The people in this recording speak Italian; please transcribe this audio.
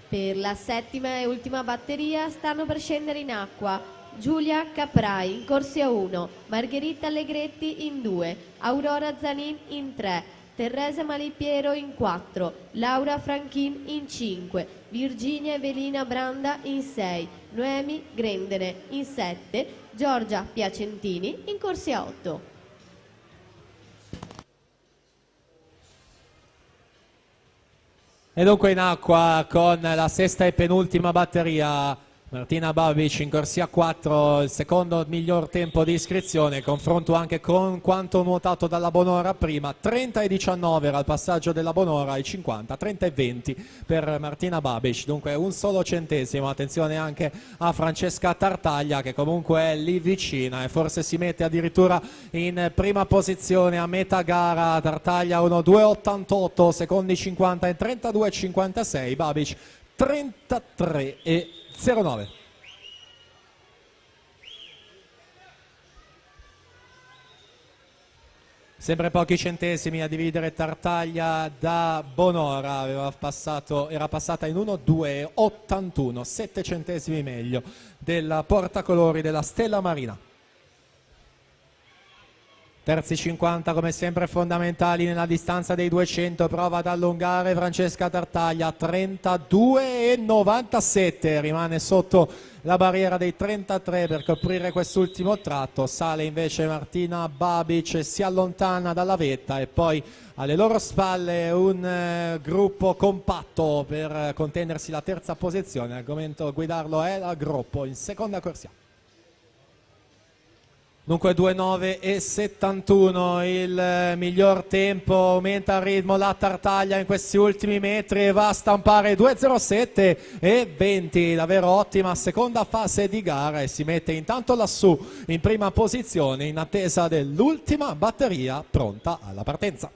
Per la settima e ultima batteria stanno per scendere in acqua Giulia Caprai in corsia 1, Margherita Allegretti in 2, Aurora Zanin in 3, Teresa Malipiero in 4, Laura Franchin in 5, Virginia Evelina Branda in 6, Noemi Grendene in 7, Giorgia Piacentini in corsia 8. E dunque in acqua con la sesta e penultima batteria Martina Babic in corsia 4, il secondo miglior tempo di iscrizione, confronto anche con quanto nuotato dalla Bonora prima. 30 e 19 era il passaggio della Bonora, ai 50, 30 e 20 per Martina Babic, dunque un solo centesimo. Attenzione anche a Francesca Tartaglia che comunque è lì vicina e forse si mette addirittura in prima posizione a metà gara. Tartaglia 1:2:88, secondi 50 e 32:56, Babic 33 e 09. Sempre pochi centesimi a dividere Tartaglia da Bonora, era passata in 1:2:81, 7 centesimi meglio del portacolori della Stella Marina. Terzi 50 come sempre fondamentali nella distanza dei 200, prova ad allungare Francesca Tartaglia, 32,97, rimane sotto la barriera dei 33 per coprire quest'ultimo tratto. Sale invece Martina Babic e si allontana dalla vetta, e poi alle loro spalle un gruppo compatto per contendersi la terza posizione. Al momento a guidarlo è la Gruppo in seconda corsia. Dunque 2:9:71 il miglior tempo, aumenta il ritmo la Tartaglia in questi ultimi metri e va a stampare 2:07:20, davvero ottima seconda fase di gara, e si mette intanto lassù in prima posizione in attesa dell'ultima batteria pronta alla partenza.